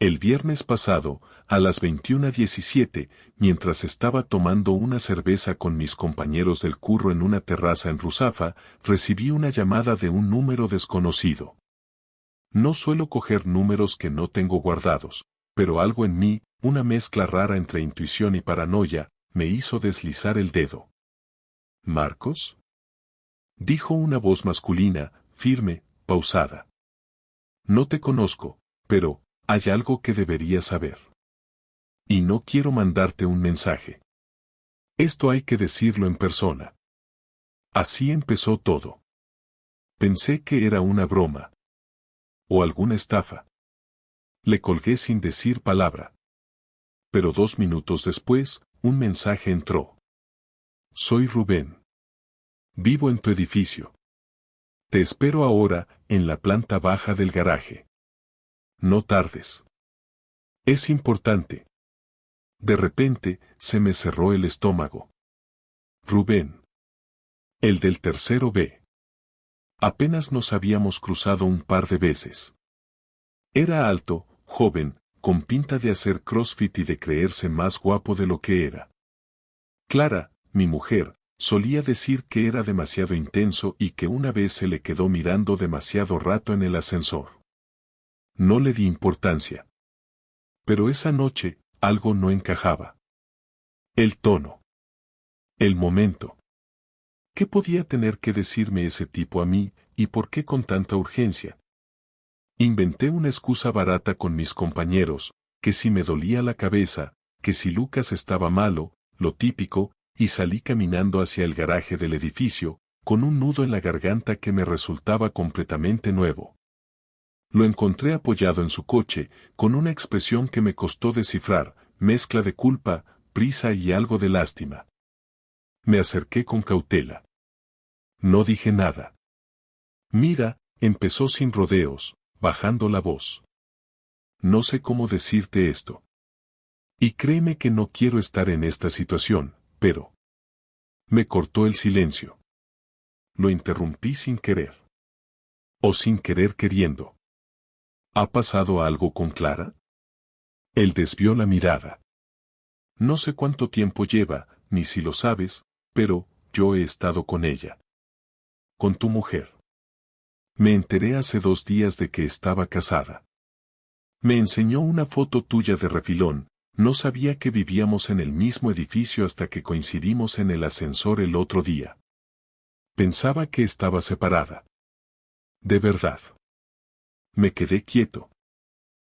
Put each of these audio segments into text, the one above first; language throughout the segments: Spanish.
El viernes pasado, a las 21:17, mientras estaba tomando una cerveza con mis compañeros del curro en una terraza en Ruzafa, recibí una llamada de un número desconocido. No suelo coger números que no tengo guardados, pero algo en mí, una mezcla rara entre intuición y paranoia, me hizo deslizar el dedo. ¿Marcos? Dijo una voz masculina, firme, pausada. No te conozco, pero hay algo que deberías saber. Y no quiero mandarte un mensaje. Esto hay que decirlo en persona. Así empezó todo. Pensé que era una broma. O alguna estafa. Le colgué sin decir palabra. Pero 2 minutos después, un mensaje entró. Soy Rubén. Vivo en tu edificio. Te espero ahora, en la planta baja del garaje. No tardes. Es importante. De repente, se me cerró el estómago. Rubén. El del tercero B. Apenas nos habíamos cruzado un par de veces. Era alto, joven, con pinta de hacer CrossFit y de creerse más guapo de lo que era. Clara, mi mujer, solía decir que era demasiado intenso y que una vez se le quedó mirando demasiado rato en el ascensor. No le di importancia. Pero esa noche, algo no encajaba. El tono. El momento. ¿Qué podía tener que decirme ese tipo a mí, y por qué con tanta urgencia? Inventé una excusa barata con mis compañeros, que si me dolía la cabeza, que si Lucas estaba malo, lo típico, y salí caminando hacia el garaje del edificio, con un nudo en la garganta que me resultaba completamente nuevo. Lo encontré apoyado en su coche, con una expresión que me costó descifrar, mezcla de culpa, prisa y algo de lástima. Me acerqué con cautela. No dije nada. Mira, empezó sin rodeos, bajando la voz. No sé cómo decirte esto. Y créeme que no quiero estar en esta situación, pero... Me cortó el silencio. Lo interrumpí sin querer. O sin querer queriendo. ¿Ha pasado algo con Clara? Él desvió la mirada. No sé cuánto tiempo lleva, ni si lo sabes, pero yo he estado con ella. Con tu mujer. Me enteré hace 2 días de que estaba casada. Me enseñó una foto tuya de refilón, no sabía que vivíamos en el mismo edificio hasta que coincidimos en el ascensor el otro día. Pensaba que estaba separada. De verdad. Me quedé quieto.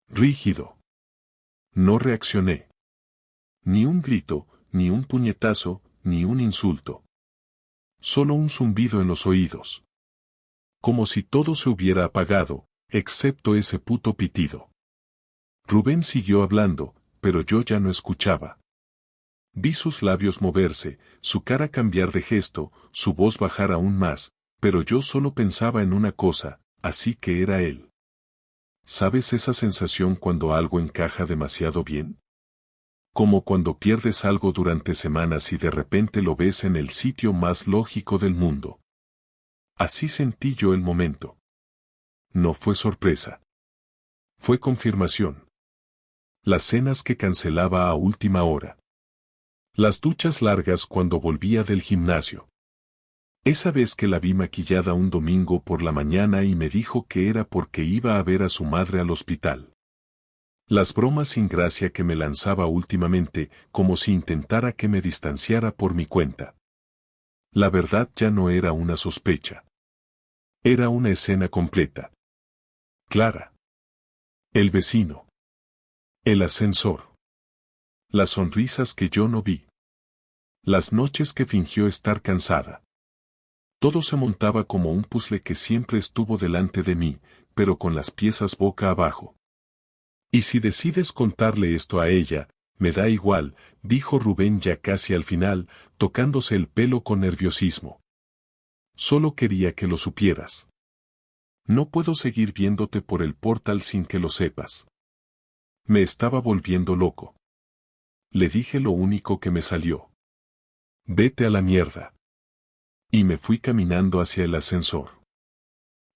Rígido. No reaccioné. Ni un grito, ni un puñetazo, ni un insulto. Solo un zumbido en los oídos. Como si todo se hubiera apagado, excepto ese puto pitido. Rubén siguió hablando, pero yo ya no escuchaba. Vi sus labios moverse, su cara cambiar de gesto, su voz bajar aún más, pero yo solo pensaba en una cosa, así que era él. ¿Sabes esa sensación cuando algo encaja demasiado bien? Como cuando pierdes algo durante semanas y de repente lo ves en el sitio más lógico del mundo. Así sentí yo el momento. No fue sorpresa. Fue confirmación. Las cenas que cancelaba a última hora. Las duchas largas cuando volvía del gimnasio. Esa vez que la vi maquillada un domingo por la mañana y me dijo que era porque iba a ver a su madre al hospital. Las bromas sin gracia que me lanzaba últimamente, como si intentara que me distanciara por mi cuenta. La verdad ya no era una sospecha. Era una escena completa. Clara. El vecino. El ascensor. Las sonrisas que yo no vi. Las noches que fingió estar cansada. Todo se montaba como un puzzle que siempre estuvo delante de mí, pero con las piezas boca abajo. Y si decides contarle esto a ella, me da igual, dijo Rubén ya casi al final, tocándose el pelo con nerviosismo. Solo quería que lo supieras. No puedo seguir viéndote por el portal sin que lo sepas. Me estaba volviendo loco. Le dije lo único que me salió. Vete a la mierda. Y me fui caminando hacia el ascensor.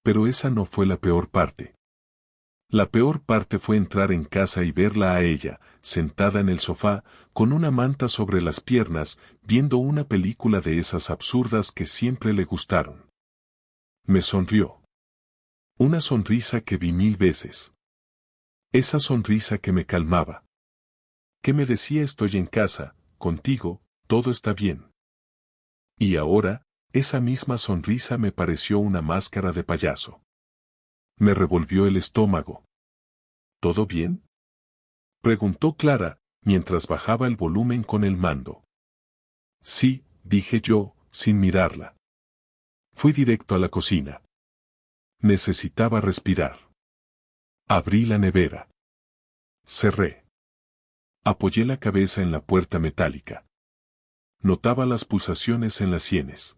Pero esa no fue la peor parte. La peor parte fue entrar en casa y verla a ella, sentada en el sofá, con una manta sobre las piernas, viendo una película de esas absurdas que siempre le gustaron. Me sonrió. Una sonrisa que vi 1000 veces. Esa sonrisa que me calmaba. Que me decía estoy en casa, contigo, todo está bien. Y ahora, esa misma sonrisa me pareció una máscara de payaso. Me revolvió el estómago. ¿Todo bien?, preguntó Clara, mientras bajaba el volumen con el mando. Sí, dije yo, sin mirarla. Fui directo a la cocina. Necesitaba respirar. Abrí la nevera. Cerré. Apoyé la cabeza en la puerta metálica. Notaba las pulsaciones en las sienes.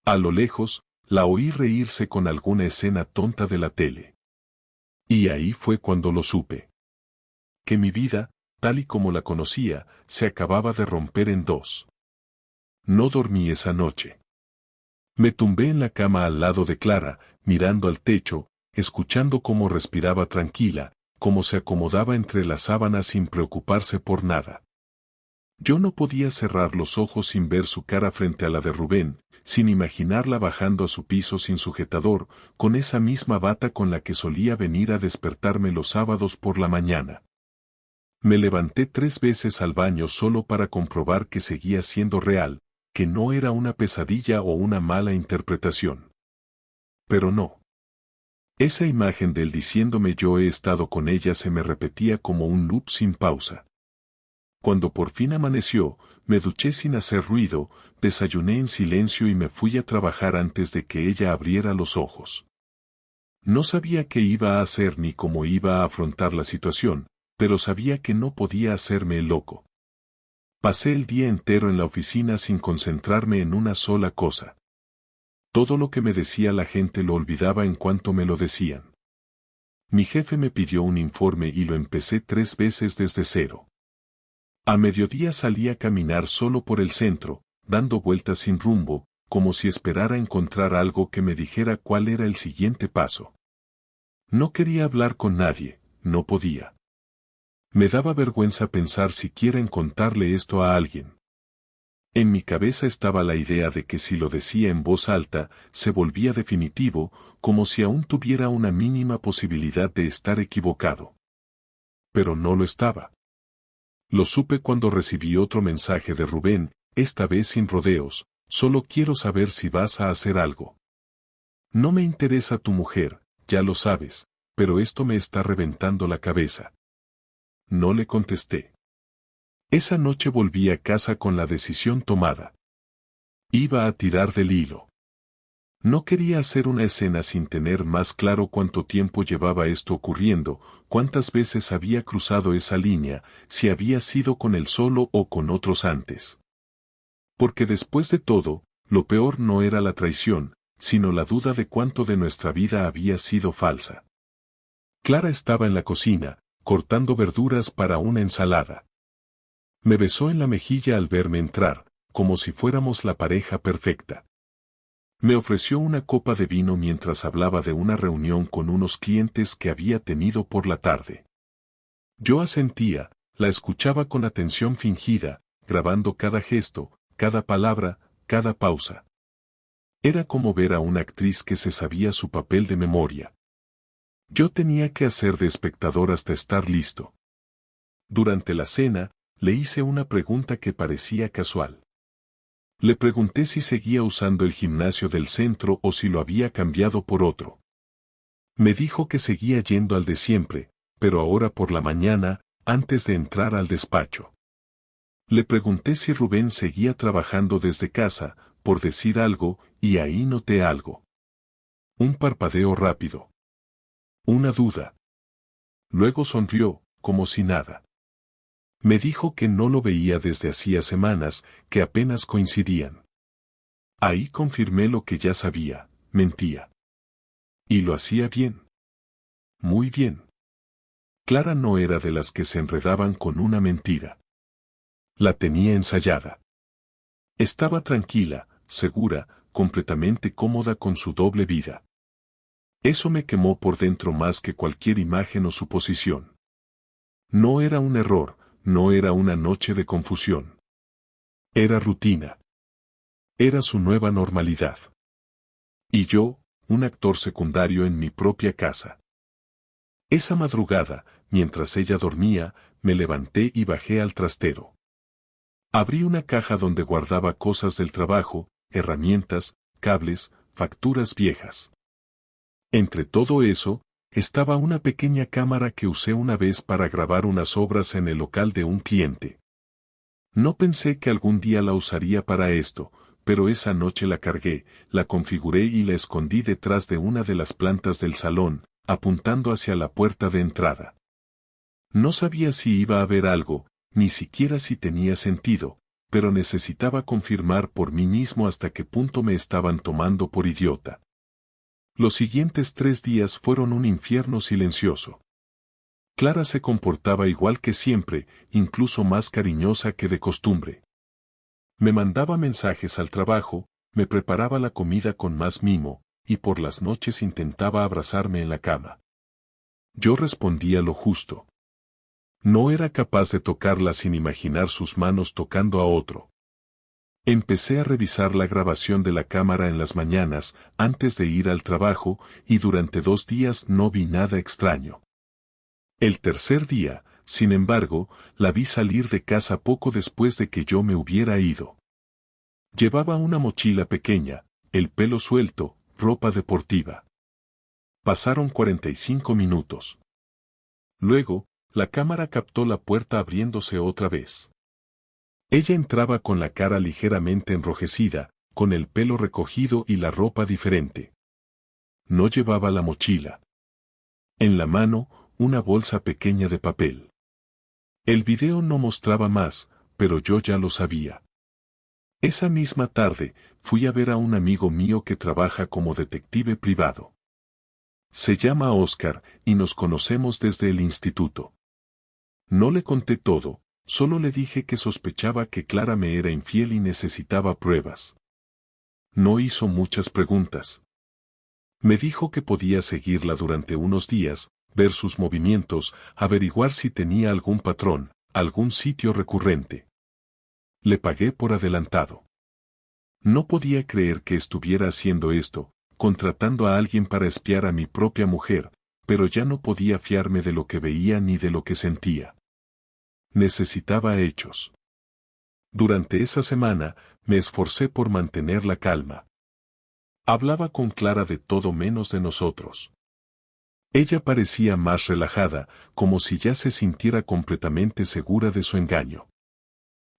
A lo lejos, la oí reírse con alguna escena tonta de la tele. Y ahí fue cuando lo supe. Que mi vida, tal y como la conocía, se acababa de romper en dos. No dormí esa noche. Me tumbé en la cama al lado de Clara, mirando al techo, escuchando cómo respiraba tranquila, cómo se acomodaba entre las sábanas sin preocuparse por nada. Yo no podía cerrar los ojos sin ver su cara frente a la de Rubén, sin imaginarla bajando a su piso sin sujetador, con esa misma bata con la que solía venir a despertarme los sábados por la mañana. Me levanté 3 veces al baño solo para comprobar que seguía siendo real, que no era una pesadilla o una mala interpretación. Pero no. Esa imagen de él diciéndome yo he estado con ella se me repetía como un loop sin pausa. Cuando por fin amaneció, me duché sin hacer ruido, desayuné en silencio y me fui a trabajar antes de que ella abriera los ojos. No sabía qué iba a hacer ni cómo iba a afrontar la situación, pero sabía que no podía hacerme el loco. Pasé el día entero en la oficina sin concentrarme en una sola cosa. Todo lo que me decía la gente lo olvidaba en cuanto me lo decían. Mi jefe me pidió un informe y lo empecé 3 veces desde cero. A mediodía salí a caminar solo por el centro, dando vueltas sin rumbo, como si esperara encontrar algo que me dijera cuál era el siguiente paso. No quería hablar con nadie, no podía. Me daba vergüenza pensar siquiera en contarle esto a alguien. En mi cabeza estaba la idea de que si lo decía en voz alta, se volvía definitivo, como si aún tuviera una mínima posibilidad de estar equivocado. Pero no lo estaba. Lo supe cuando recibí otro mensaje de Rubén, esta vez sin rodeos, solo quiero saber si vas a hacer algo. No me interesa tu mujer, ya lo sabes, pero esto me está reventando la cabeza. No le contesté. Esa noche volví a casa con la decisión tomada. Iba a tirar del hilo. No quería hacer una escena sin tener más claro cuánto tiempo llevaba esto ocurriendo, cuántas veces había cruzado esa línea, si había sido con él solo o con otros antes. Porque después de todo, lo peor no era la traición, sino la duda de cuánto de nuestra vida había sido falsa. Clara estaba en la cocina, cortando verduras para una ensalada. Me besó en la mejilla al verme entrar, como si fuéramos la pareja perfecta. Me ofreció una copa de vino mientras hablaba de una reunión con unos clientes que había tenido por la tarde. Yo asentía, la escuchaba con atención fingida, grabando cada gesto, cada palabra, cada pausa. Era como ver a una actriz que se sabía su papel de memoria. Yo tenía que hacer de espectador hasta estar listo. Durante la cena, le hice una pregunta que parecía casual. Le pregunté si seguía usando el gimnasio del centro o si lo había cambiado por otro. Me dijo que seguía yendo al de siempre, pero ahora por la mañana, antes de entrar al despacho. Le pregunté si Rubén seguía trabajando desde casa, por decir algo, y ahí noté algo. Un parpadeo rápido. Una duda. Luego sonrió, como si nada. Me dijo que no lo veía desde hacía semanas, que apenas coincidían. Ahí confirmé lo que ya sabía, mentía. Y lo hacía bien. Muy bien. Clara no era de las que se enredaban con una mentira. La tenía ensayada. Estaba tranquila, segura, completamente cómoda con su doble vida. Eso me quemó por dentro más que cualquier imagen o suposición. No era un error, no era una noche de confusión. Era rutina. Era su nueva normalidad. Y yo, un actor secundario en mi propia casa. Esa madrugada, mientras ella dormía, me levanté y bajé al trastero. Abrí una caja donde guardaba cosas del trabajo, herramientas, cables, facturas viejas. Entre todo eso, estaba una pequeña cámara que usé una vez para grabar unas obras en el local de un cliente. No pensé que algún día la usaría para esto, pero esa noche la cargué, la configuré y la escondí detrás de una de las plantas del salón, apuntando hacia la puerta de entrada. No sabía si iba a haber algo, ni siquiera si tenía sentido, pero necesitaba confirmar por mí mismo hasta qué punto me estaban tomando por idiota. Los siguientes 3 días fueron un infierno silencioso. Clara se comportaba igual que siempre, incluso más cariñosa que de costumbre. Me mandaba mensajes al trabajo, me preparaba la comida con más mimo, y por las noches intentaba abrazarme en la cama. Yo respondía lo justo. No era capaz de tocarla sin imaginar sus manos tocando a otro. Empecé a revisar la grabación de la cámara en las mañanas, antes de ir al trabajo, y durante 2 días no vi nada extraño. El tercer día, sin embargo, la vi salir de casa poco después de que yo me hubiera ido. Llevaba una mochila pequeña, el pelo suelto, ropa deportiva. Pasaron 45 minutos. Luego, la cámara captó la puerta abriéndose otra vez. Ella entraba con la cara ligeramente enrojecida, con el pelo recogido y la ropa diferente. No llevaba la mochila. En la mano, una bolsa pequeña de papel. El video no mostraba más, pero yo ya lo sabía. Esa misma tarde, fui a ver a un amigo mío que trabaja como detective privado. Se llama Oscar, y nos conocemos desde el instituto. No le conté todo, solo le dije que sospechaba que Clara me era infiel y necesitaba pruebas. No hizo muchas preguntas. Me dijo que podía seguirla durante unos días, ver sus movimientos, averiguar si tenía algún patrón, algún sitio recurrente. Le pagué por adelantado. No podía creer que estuviera haciendo esto, contratando a alguien para espiar a mi propia mujer, pero ya no podía fiarme de lo que veía ni de lo que sentía. Necesitaba hechos. Durante esa semana, me esforcé por mantener la calma. Hablaba con Clara de todo menos de nosotros. Ella parecía más relajada, como si ya se sintiera completamente segura de su engaño.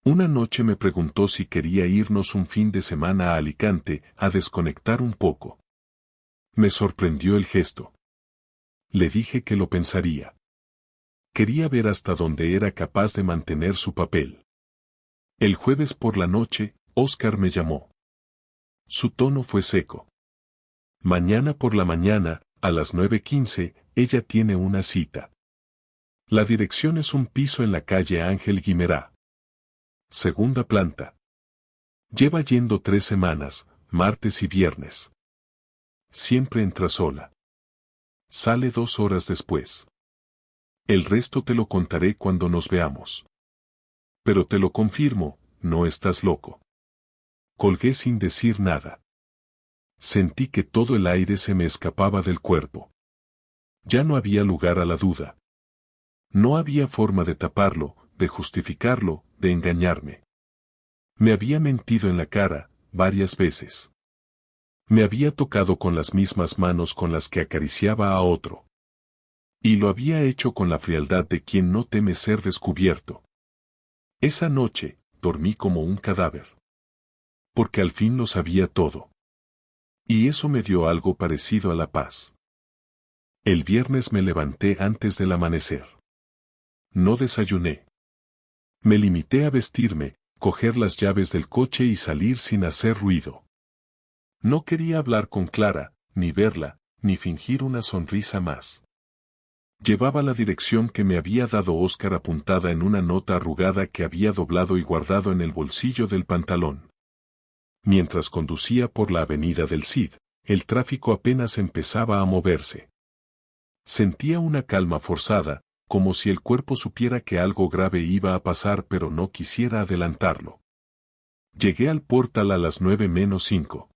Una noche me preguntó si quería irnos un fin de semana a Alicante, a desconectar un poco. Me sorprendió el gesto. Le dije que lo pensaría. Quería ver hasta dónde era capaz de mantener su papel. El jueves por la noche, Oscar me llamó. Su tono fue seco. Mañana por la mañana, a las 9:15, ella tiene una cita. La dirección es un piso en la calle Ángel Guimerá. Segunda planta. Lleva yendo 3 semanas, martes y viernes. Siempre entra sola. Sale 2 horas después. El resto te lo contaré cuando nos veamos. Pero te lo confirmo, no estás loco. Colgué sin decir nada. Sentí que todo el aire se me escapaba del cuerpo. Ya no había lugar a la duda. No había forma de taparlo, de justificarlo, de engañarme. Me había mentido en la cara, varias veces. Me había tocado con las mismas manos con las que acariciaba a otro. Y lo había hecho con la frialdad de quien no teme ser descubierto. Esa noche, dormí como un cadáver. Porque al fin lo sabía todo. Y eso me dio algo parecido a la paz. El viernes me levanté antes del amanecer. No desayuné. Me limité a vestirme, coger las llaves del coche y salir sin hacer ruido. No quería hablar con Clara, ni verla, ni fingir una sonrisa más. Llevaba la dirección que me había dado Oscar apuntada en una nota arrugada que había doblado y guardado en el bolsillo del pantalón. Mientras conducía por la avenida del Cid, el tráfico apenas empezaba a moverse. Sentía una calma forzada, como si el cuerpo supiera que algo grave iba a pasar pero no quisiera adelantarlo. Llegué al portal a las 9:05.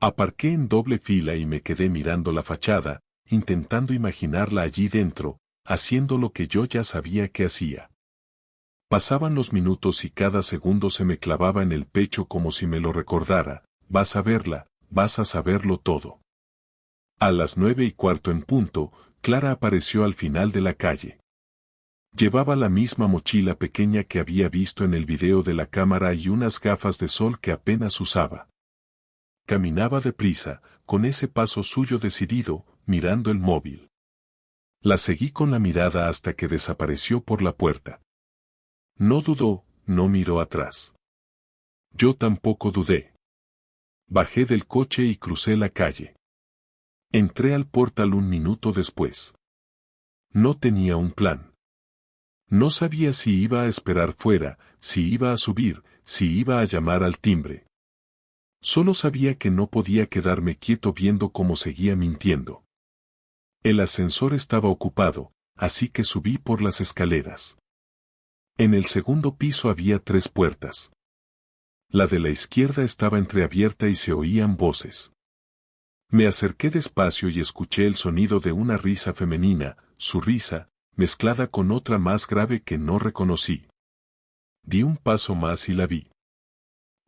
Aparqué en doble fila y me quedé mirando la fachada, intentando imaginarla allí dentro, haciendo lo que yo ya sabía que hacía. Pasaban los minutos y cada segundo se me clavaba en el pecho como si me lo recordara: vas a verla, vas a saberlo todo. A las 9:15 en punto, Clara apareció al final de la calle. Llevaba la misma mochila pequeña que había visto en el video de la cámara y unas gafas de sol que apenas usaba. Caminaba deprisa, con ese paso suyo decidido, mirando el móvil. La seguí con la mirada hasta que desapareció por la puerta. No dudó, no miró atrás. Yo tampoco dudé. Bajé del coche y crucé la calle. Entré al portal un minuto después. No tenía un plan. No sabía si iba a esperar fuera, si iba a subir, si iba a llamar al timbre. Solo sabía que no podía quedarme quieto viendo cómo seguía mintiendo. El ascensor estaba ocupado, así que subí por las escaleras. En el segundo piso había 3 puertas. La de la izquierda estaba entreabierta y se oían voces. Me acerqué despacio y escuché el sonido de una risa femenina, su risa, mezclada con otra más grave que no reconocí. Di un paso más y la vi.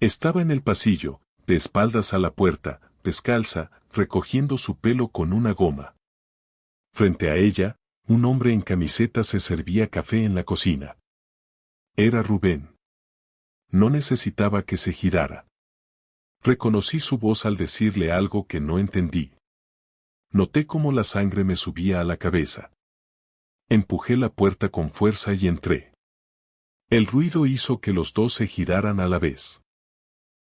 Estaba en el pasillo, de espaldas a la puerta, descalza, recogiendo su pelo con una goma. Frente a ella, un hombre en camiseta se servía café en la cocina. Era Rubén. No necesitaba que se girara. Reconocí su voz al decirle algo que no entendí. Noté cómo la sangre me subía a la cabeza. Empujé la puerta con fuerza y entré. El ruido hizo que los dos se giraran a la vez.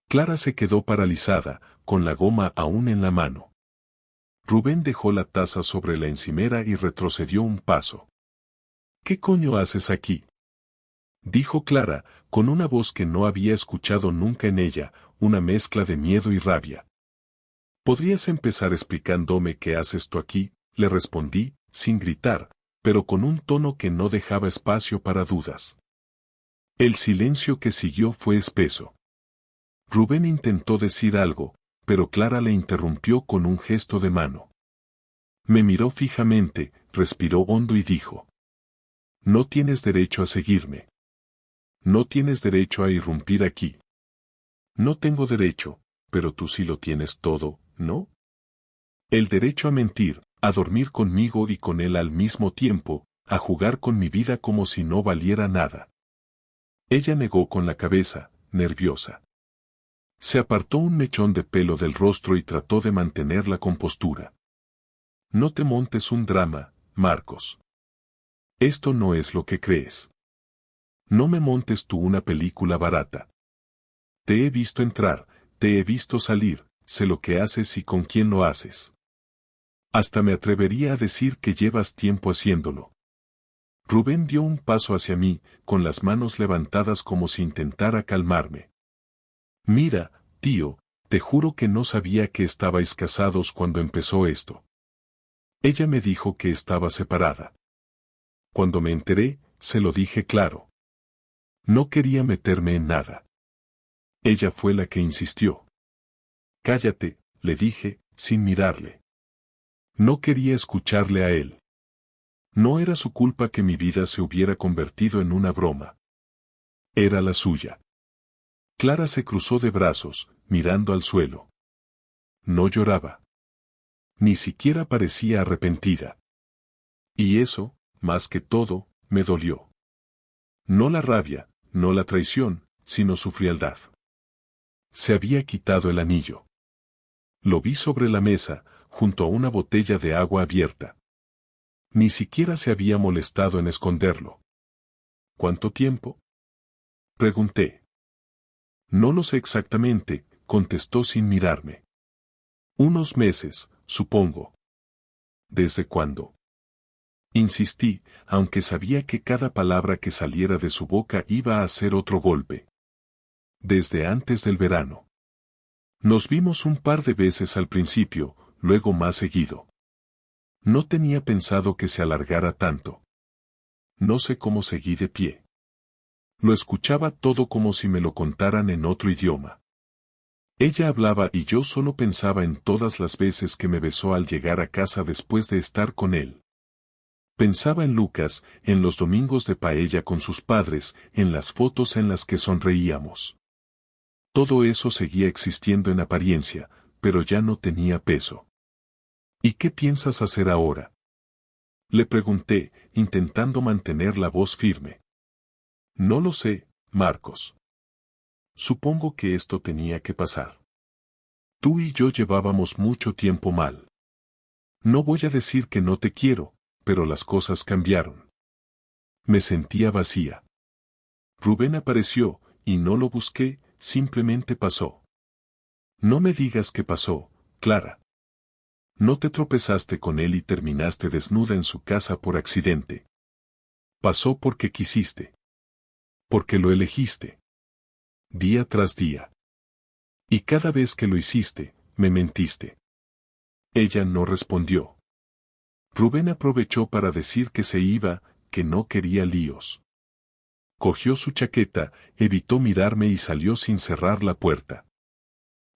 Clara se quedó paralizada, con la goma aún en la mano. Rubén dejó la taza sobre la encimera y retrocedió un paso. ¿Qué coño haces aquí?, dijo Clara, con una voz que no había escuchado nunca en ella, una mezcla de miedo y rabia. ¿Podrías empezar explicándome qué haces tú aquí?, le respondí, sin gritar, pero con un tono que no dejaba espacio para dudas. El silencio que siguió fue espeso. Rubén intentó decir algo, pero Clara le interrumpió con un gesto de mano. Me miró fijamente, respiró hondo y dijo: no tienes derecho a seguirme. No tienes derecho a irrumpir aquí. No tengo derecho, pero tú sí lo tienes todo, ¿no? El derecho a mentir, a dormir conmigo y con él al mismo tiempo, a jugar con mi vida como si no valiera nada. Ella negó con la cabeza, nerviosa. Se apartó un mechón de pelo del rostro y trató de mantener la compostura. No te montes un drama, Marcos. Esto no es lo que crees. No me montes tú una película barata. Te he visto entrar, te he visto salir, sé lo que haces y con quién lo haces. Hasta me atrevería a decir que llevas tiempo haciéndolo. Rubén dio un paso hacia mí, con las manos levantadas como si intentara calmarme. Mira, tío, te juro que no sabía que estabais casados cuando empezó esto. Ella me dijo que estaba separada. Cuando me enteré, se lo dije claro. No quería meterme en nada. Ella fue la que insistió. Cállate, le dije, sin mirarle. No quería escucharle a él. No era su culpa que mi vida se hubiera convertido en una broma. Era la suya. Clara se cruzó de brazos, mirando al suelo. No lloraba. Ni siquiera parecía arrepentida. Y eso, más que todo, me dolió. No la rabia, no la traición, sino su frialdad. Se había quitado el anillo. Lo vi sobre la mesa, junto a una botella de agua abierta. Ni siquiera se había molestado en esconderlo. ¿Cuánto tiempo?, pregunté. No lo sé exactamente, contestó sin mirarme. Unos meses, supongo. ¿Desde cuándo?, insistí, aunque sabía que cada palabra que saliera de su boca iba a ser otro golpe. Desde antes del verano. Nos vimos un par de veces al principio, luego más seguido. No tenía pensado que se alargara tanto. No sé cómo seguí de pie. Lo escuchaba todo como si me lo contaran en otro idioma. Ella hablaba y yo solo pensaba en todas las veces que me besó al llegar a casa después de estar con él. Pensaba en Lucas, en los domingos de paella con sus padres, en las fotos en las que sonreíamos. Todo eso seguía existiendo en apariencia, pero ya no tenía peso. ¿Y qué piensas hacer ahora?, le pregunté, intentando mantener la voz firme. No lo sé, Marcos. Supongo que esto tenía que pasar. Tú y yo llevábamos mucho tiempo mal. No voy a decir que no te quiero, pero las cosas cambiaron. Me sentía vacía. Rubén apareció, y no lo busqué, simplemente pasó. No me digas qué pasó, Clara. No te tropezaste con él y terminaste desnuda en su casa por accidente. Pasó porque quisiste. Porque lo elegiste. Día tras día. Y cada vez que lo hiciste, me mentiste. Ella no respondió. Rubén aprovechó para decir que se iba, que no quería líos. Cogió su chaqueta, evitó mirarme y salió sin cerrar la puerta.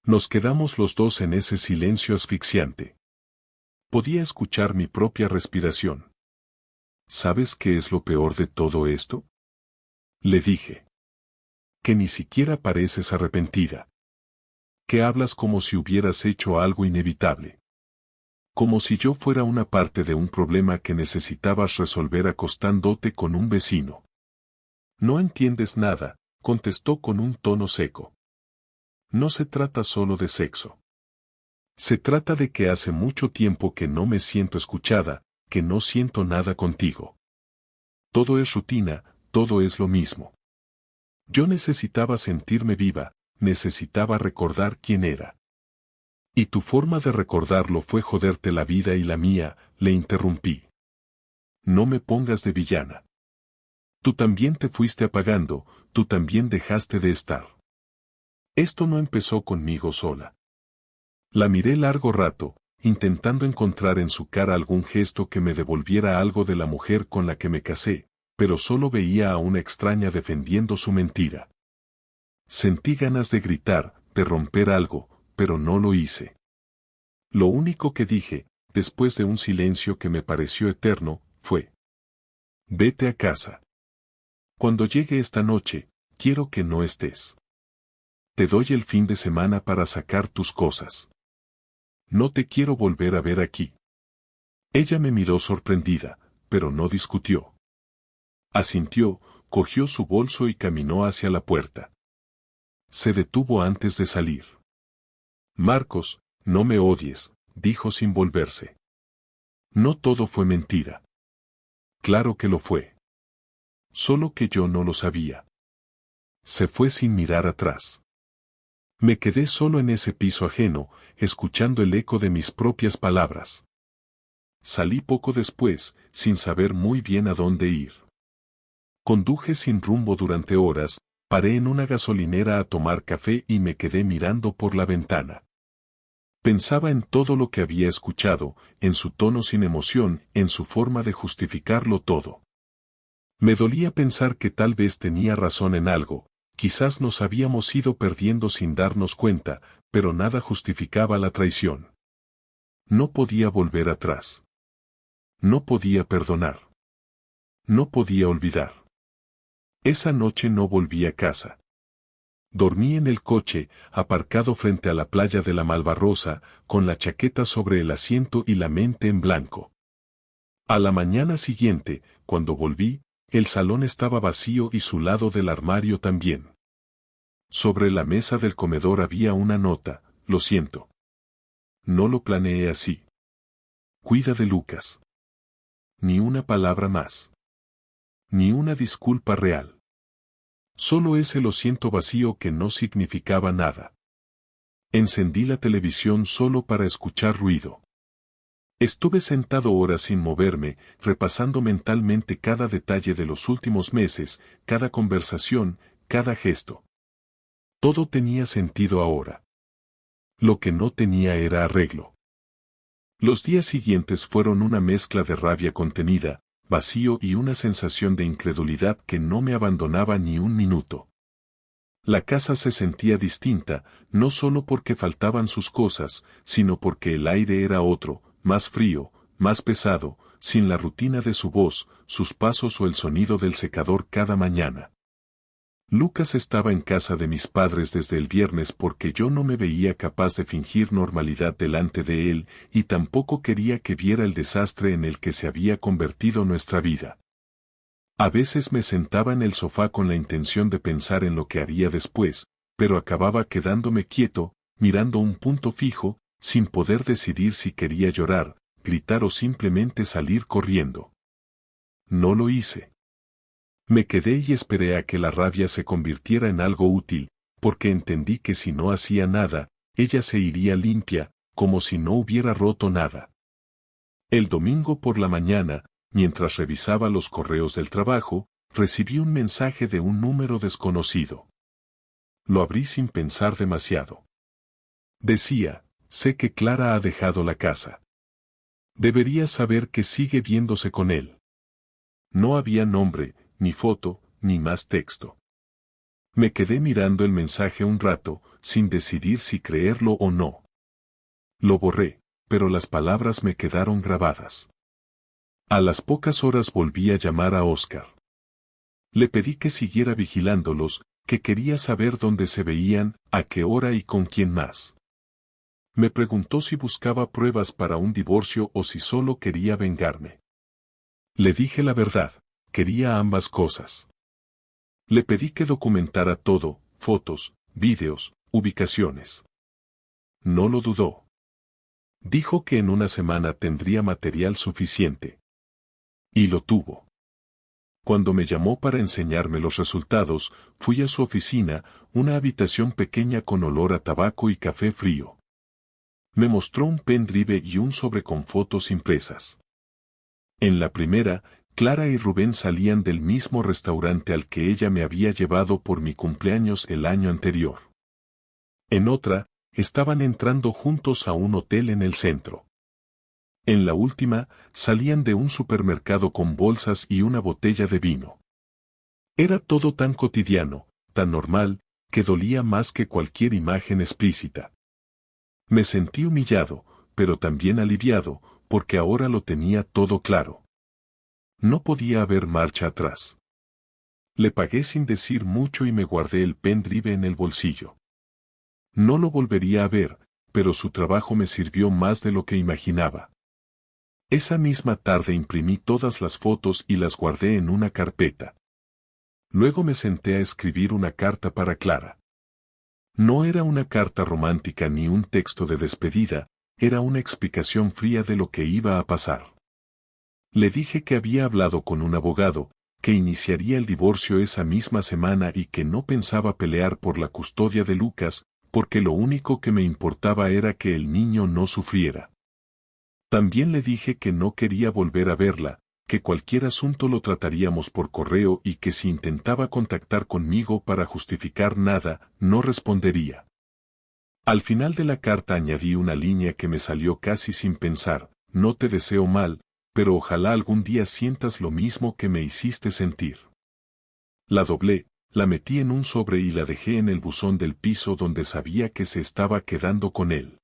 Nos quedamos los dos en ese silencio asfixiante. Podía escuchar mi propia respiración. ¿Sabes qué es lo peor de todo esto?, le dije. Que ni siquiera pareces arrepentida. Que hablas como si hubieras hecho algo inevitable. Como si yo fuera una parte de un problema que necesitabas resolver acostándote con un vecino. No entiendes nada, contestó con un tono seco. No se trata solo de sexo. Se trata de que hace mucho tiempo que no me siento escuchada, que no siento nada contigo. Todo es rutina, todo es lo mismo. Yo necesitaba sentirme viva, necesitaba recordar quién era. Y tu forma de recordarlo fue joderte la vida y la mía, le interrumpí. No me pongas de villana. Tú también te fuiste apagando, tú también dejaste de estar. Esto no empezó conmigo sola. La miré largo rato, intentando encontrar en su cara algún gesto que me devolviera algo de la mujer con la que me casé, pero solo veía a una extraña defendiendo su mentira. Sentí ganas de gritar, de romper algo, pero no lo hice. Lo único que dije, después de un silencio que me pareció eterno, fue: vete a casa. Cuando llegue esta noche, quiero que no estés. Te doy el fin de semana para sacar tus cosas. No te quiero volver a ver aquí. Ella me miró sorprendida, pero no discutió. Asintió, cogió su bolso y caminó hacia la puerta. Se detuvo antes de salir. Marcos, no me odies, dijo sin volverse. No todo fue mentira. Claro que lo fue. Solo que yo no lo sabía. Se fue sin mirar atrás. Me quedé solo en ese piso ajeno, escuchando el eco de mis propias palabras. Salí poco después, sin saber muy bien a dónde ir. Conduje sin rumbo durante horas, paré en una gasolinera a tomar café y me quedé mirando por la ventana. Pensaba en todo lo que había escuchado, en su tono sin emoción, en su forma de justificarlo todo. Me dolía pensar que tal vez tenía razón en algo, quizás nos habíamos ido perdiendo sin darnos cuenta, pero nada justificaba la traición. No podía volver atrás. No podía perdonar. No podía olvidar. Esa noche no volví a casa. Dormí en el coche, aparcado frente a la playa de la Malvarrosa, con la chaqueta sobre el asiento y la mente en blanco. A la mañana siguiente, cuando volví, el salón estaba vacío y su lado del armario también. Sobre la mesa del comedor había una nota: lo siento. No lo planeé así. Cuida de Lucas. Ni una palabra más. Ni una disculpa real. Solo ese lo siento vacío que no significaba nada. Encendí la televisión solo para escuchar ruido. Estuve sentado horas sin moverme, repasando mentalmente cada detalle de los últimos meses, cada conversación, cada gesto. Todo tenía sentido ahora. Lo que no tenía era arreglo. Los días siguientes fueron una mezcla de rabia contenida, vacío y una sensación de incredulidad que no me abandonaba ni un minuto. La casa se sentía distinta, no solo porque faltaban sus cosas, sino porque el aire era otro, más frío, más pesado, sin la rutina de su voz, sus pasos o el sonido del secador cada mañana. Lucas estaba en casa de mis padres desde el viernes porque yo no me veía capaz de fingir normalidad delante de él y tampoco quería que viera el desastre en el que se había convertido nuestra vida. A veces me sentaba en el sofá con la intención de pensar en lo que haría después, pero acababa quedándome quieto, mirando un punto fijo, sin poder decidir si quería llorar, gritar o simplemente salir corriendo. No lo hice. Me quedé y esperé a que la rabia se convirtiera en algo útil, porque entendí que si no hacía nada, ella se iría limpia, como si no hubiera roto nada. El domingo por la mañana, mientras revisaba los correos del trabajo, recibí un mensaje de un número desconocido. Lo abrí sin pensar demasiado. Decía, sé que Clara ha dejado la casa. Deberías saber que sigue viéndose con él. No había nombre, ni foto, ni más texto. Me quedé mirando el mensaje un rato, sin decidir si creerlo o no. Lo borré, pero las palabras me quedaron grabadas. A las pocas horas volví a llamar a Oscar. Le pedí que siguiera vigilándolos, que quería saber dónde se veían, a qué hora y con quién más. Me preguntó si buscaba pruebas para un divorcio o si solo quería vengarme. Le dije la verdad. Quería ambas cosas. Le pedí que documentara todo, fotos, vídeos, ubicaciones. No lo dudó. Dijo que en una semana tendría material suficiente. Y lo tuvo. Cuando me llamó para enseñarme los resultados, fui a su oficina, una habitación pequeña con olor a tabaco y café frío. Me mostró un pendrive y un sobre con fotos impresas. En la primera, Clara y Rubén salían del mismo restaurante al que ella me había llevado por mi cumpleaños el año anterior. En otra, estaban entrando juntos a un hotel en el centro. En la última, salían de un supermercado con bolsas y una botella de vino. Era todo tan cotidiano, tan normal, que dolía más que cualquier imagen explícita. Me sentí humillado, pero también aliviado, porque ahora lo tenía todo claro. No podía haber marcha atrás. Le pagué sin decir mucho y me guardé el pendrive en el bolsillo. No lo volvería a ver, pero su trabajo me sirvió más de lo que imaginaba. Esa misma tarde imprimí todas las fotos y las guardé en una carpeta. Luego me senté a escribir una carta para Clara. No era una carta romántica ni un texto de despedida, era una explicación fría de lo que iba a pasar. Le dije que había hablado con un abogado, que iniciaría el divorcio esa misma semana y que no pensaba pelear por la custodia de Lucas, porque lo único que me importaba era que el niño no sufriera. También le dije que no quería volver a verla, que cualquier asunto lo trataríamos por correo y que si intentaba contactar conmigo para justificar nada, no respondería. Al final de la carta añadí una línea que me salió casi sin pensar, no te deseo mal, pero ojalá algún día sientas lo mismo que me hiciste sentir. La doblé, la metí en un sobre y la dejé en el buzón del piso donde sabía que se estaba quedando con él.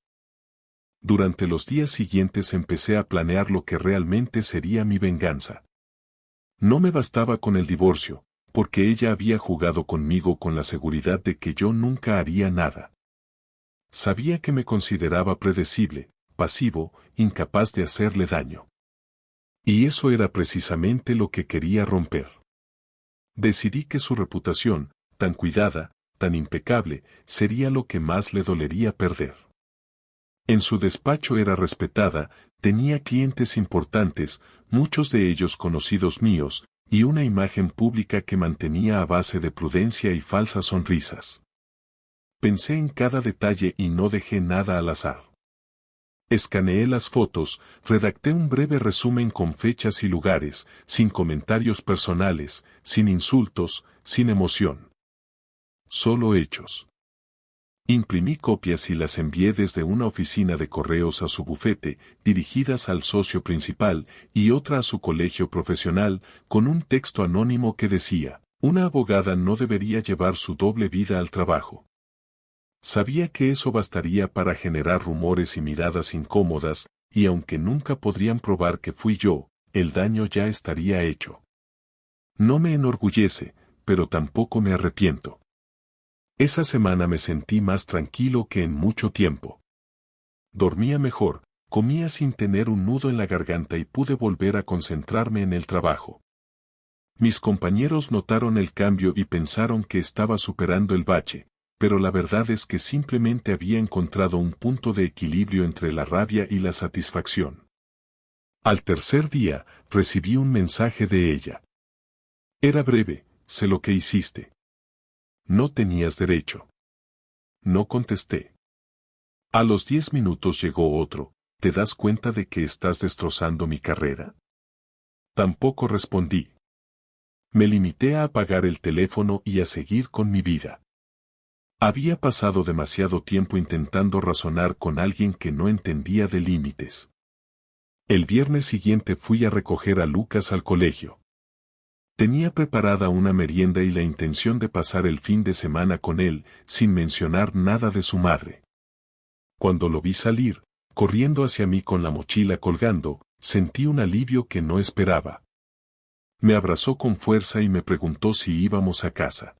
Durante los días siguientes empecé a planear lo que realmente sería mi venganza. No me bastaba con el divorcio, porque ella había jugado conmigo con la seguridad de que yo nunca haría nada. Sabía que me consideraba predecible, pasivo, incapaz de hacerle daño. Y eso era precisamente lo que quería romper. Decidí que su reputación, tan cuidada, tan impecable, sería lo que más le dolería perder. En su despacho era respetada, tenía clientes importantes, muchos de ellos conocidos míos, y una imagen pública que mantenía a base de prudencia y falsas sonrisas. Pensé en cada detalle y no dejé nada al azar. Escaneé las fotos, redacté un breve resumen con fechas y lugares, sin comentarios personales, sin insultos, sin emoción. Solo hechos. Imprimí copias y las envié desde una oficina de correos a su bufete, dirigidas al socio principal, y otra a su colegio profesional, con un texto anónimo que decía: una abogada no debería llevar su doble vida al trabajo. Sabía que eso bastaría para generar rumores y miradas incómodas, y aunque nunca podrían probar que fui yo, el daño ya estaría hecho. No me enorgullece, pero tampoco me arrepiento. Esa semana me sentí más tranquilo que en mucho tiempo. Dormía mejor, comía sin tener un nudo en la garganta y pude volver a concentrarme en el trabajo. Mis compañeros notaron el cambio y pensaron que estaba superando el bache, pero la verdad es que simplemente había encontrado un punto de equilibrio entre la rabia y la satisfacción. Al tercer día, recibí un mensaje de ella. Era breve: sé lo que hiciste. No tenías derecho. No contesté. A los 10 minutos llegó otro: ¿te das cuenta de que estás destrozando mi carrera? Tampoco respondí. Me limité a apagar el teléfono y a seguir con mi vida. Había pasado demasiado tiempo intentando razonar con alguien que no entendía de límites. El viernes siguiente fui a recoger a Lucas al colegio. Tenía preparada una merienda y la intención de pasar el fin de semana con él, sin mencionar nada de su madre. Cuando lo vi salir, corriendo hacia mí con la mochila colgando, sentí un alivio que no esperaba. Me abrazó con fuerza y me preguntó si íbamos a casa.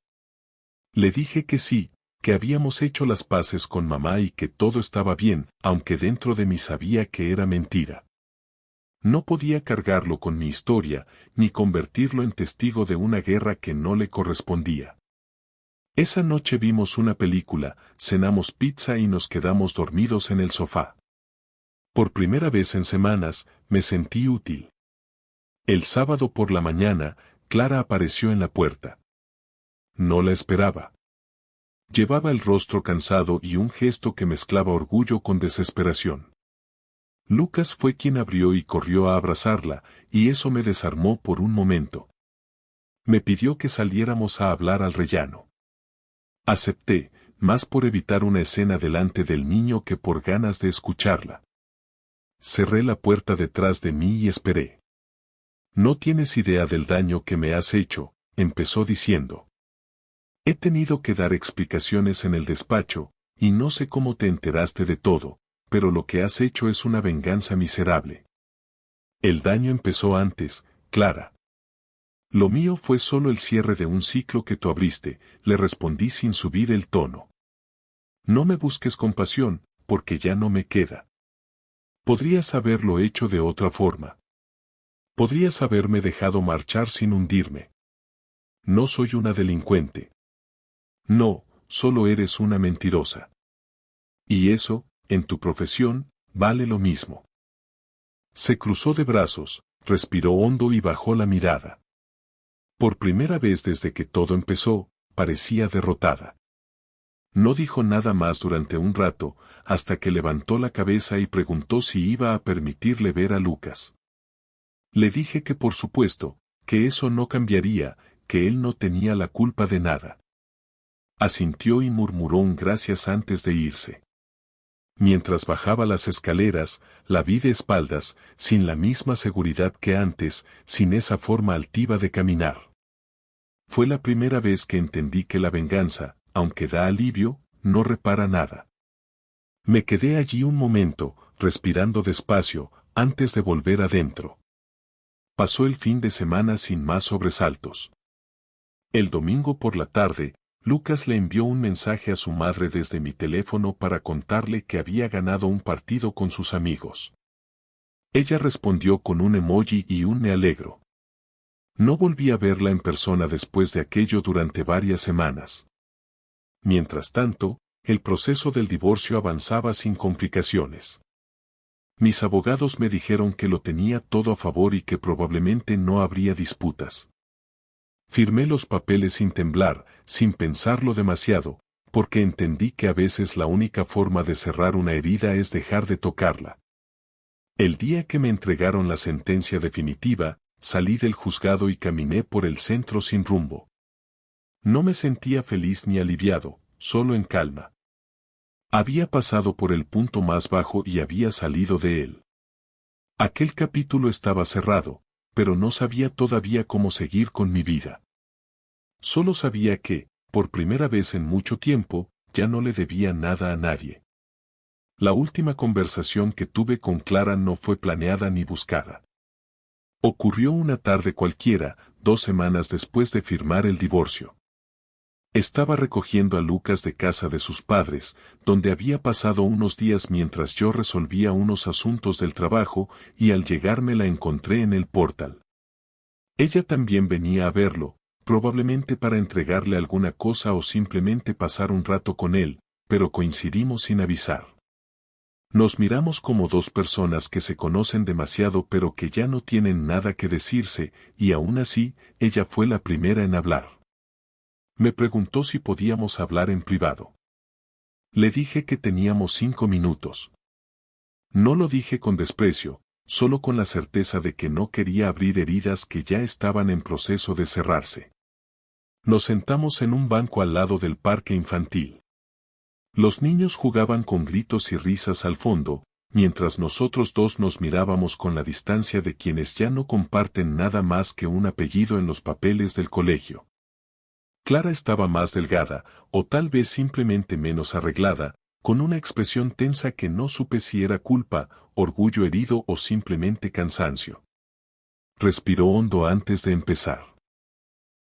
Le dije que sí, que habíamos hecho las paces con mamá y que todo estaba bien, aunque dentro de mí sabía que era mentira. No podía cargarlo con mi historia, ni convertirlo en testigo de una guerra que no le correspondía. Esa noche vimos una película, cenamos pizza y nos quedamos dormidos en el sofá. Por primera vez en semanas, me sentí útil. El sábado por la mañana, Clara apareció en la puerta. No la esperaba. Llevaba el rostro cansado y un gesto que mezclaba orgullo con desesperación. Lucas fue quien abrió y corrió a abrazarla, y eso me desarmó por un momento. Me pidió que saliéramos a hablar al rellano. Acepté, más por evitar una escena delante del niño que por ganas de escucharla. Cerré la puerta detrás de mí y esperé. No tienes idea del daño que me has hecho, empezó diciendo. He tenido que dar explicaciones en el despacho, y no sé cómo te enteraste de todo, pero lo que has hecho es una venganza miserable. El daño empezó antes, Clara. Lo mío fue solo el cierre de un ciclo que tú abriste, le respondí sin subir el tono. No me busques compasión, porque ya no me queda. Podrías haberlo hecho de otra forma. Podrías haberme dejado marchar sin hundirme. No soy una delincuente. No, solo eres una mentirosa. Y eso, en tu profesión, vale lo mismo. Se cruzó de brazos, respiró hondo y bajó la mirada. Por primera vez desde que todo empezó, parecía derrotada. No dijo nada más durante un rato, hasta que levantó la cabeza y preguntó si iba a permitirle ver a Lucas. Le dije que por supuesto, que eso no cambiaría, que él no tenía la culpa de nada. Asintió y murmuró un gracias antes de irse. Mientras bajaba las escaleras, la vi de espaldas, sin la misma seguridad que antes, sin esa forma altiva de caminar. Fue la primera vez que entendí que la venganza, aunque da alivio, no repara nada. Me quedé allí un momento, respirando despacio, antes de volver adentro. Pasó el fin de semana sin más sobresaltos. El domingo por la tarde, Lucas le envió un mensaje a su madre desde mi teléfono para contarle que había ganado un partido con sus amigos. Ella respondió con un emoji y un me alegro. No volví a verla en persona después de aquello durante varias semanas. Mientras tanto, el proceso del divorcio avanzaba sin complicaciones. Mis abogados me dijeron que lo tenía todo a favor y que probablemente no habría disputas. Firmé los papeles sin temblar, sin pensarlo demasiado, porque entendí que a veces la única forma de cerrar una herida es dejar de tocarla. El día que me entregaron la sentencia definitiva, salí del juzgado y caminé por el centro sin rumbo. No me sentía feliz ni aliviado, solo en calma. Había pasado por el punto más bajo y había salido de él. Aquel capítulo estaba cerrado, pero no sabía todavía cómo seguir con mi vida. Solo sabía que, por primera vez en mucho tiempo, ya no le debía nada a nadie. La última conversación que tuve con Clara no fue planeada ni buscada. Ocurrió una tarde cualquiera, 2 semanas después de firmar el divorcio. Estaba recogiendo a Lucas de casa de sus padres, donde había pasado unos días mientras yo resolvía unos asuntos del trabajo, y al llegar me la encontré en el portal. Ella también venía a verlo, probablemente para entregarle alguna cosa o simplemente pasar un rato con él, pero coincidimos sin avisar. Nos miramos como dos personas que se conocen demasiado pero que ya no tienen nada que decirse, y aún así, ella fue la primera en hablar. Me preguntó si podíamos hablar en privado. Le dije que teníamos 5 minutos. No lo dije con desprecio, solo con la certeza de que no quería abrir heridas que ya estaban en proceso de cerrarse. Nos sentamos en un banco al lado del parque infantil. Los niños jugaban con gritos y risas al fondo, mientras nosotros dos nos mirábamos con la distancia de quienes ya no comparten nada más que un apellido en los papeles del colegio. Clara estaba más delgada, o tal vez simplemente menos arreglada, con una expresión tensa que no supe si era culpa, orgullo herido o simplemente cansancio. Respiró hondo antes de empezar.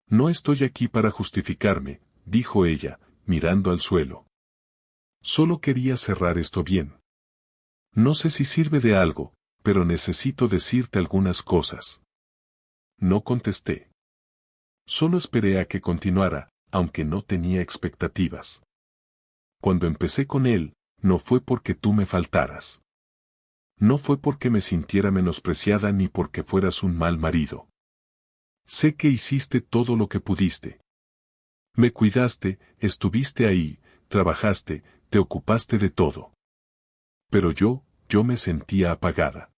No estoy aquí para justificarme, dijo ella, mirando al suelo. Solo quería cerrar esto bien. No sé si sirve de algo, pero necesito decirte algunas cosas. No contesté. Solo esperé a que continuara, aunque no tenía expectativas. Cuando empecé con él, no fue porque tú me faltaras. No fue porque me sintiera menospreciada ni porque fueras un mal marido. Sé que hiciste todo lo que pudiste. Me cuidaste, estuviste ahí, trabajaste, te ocupaste de todo. Pero yo me sentía apagada.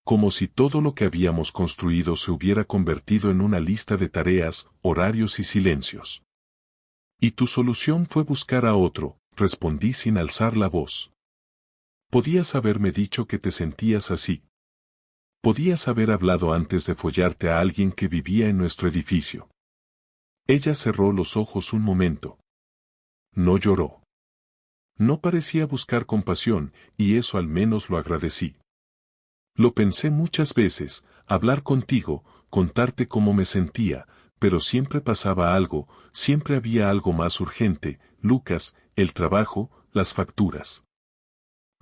Como si todo lo que habíamos construido se hubiera convertido en una lista de tareas, horarios y silencios. Y tu solución fue buscar a otro, respondí sin alzar la voz. Podías haberme dicho que te sentías así. Podías haber hablado antes de follarte a alguien que vivía en nuestro edificio. Ella cerró los ojos un momento. No lloró. No parecía buscar compasión, y eso al menos lo agradecí. Lo pensé muchas veces, hablar contigo, contarte cómo me sentía, pero siempre pasaba algo, siempre había algo más urgente, Lucas, el trabajo, las facturas.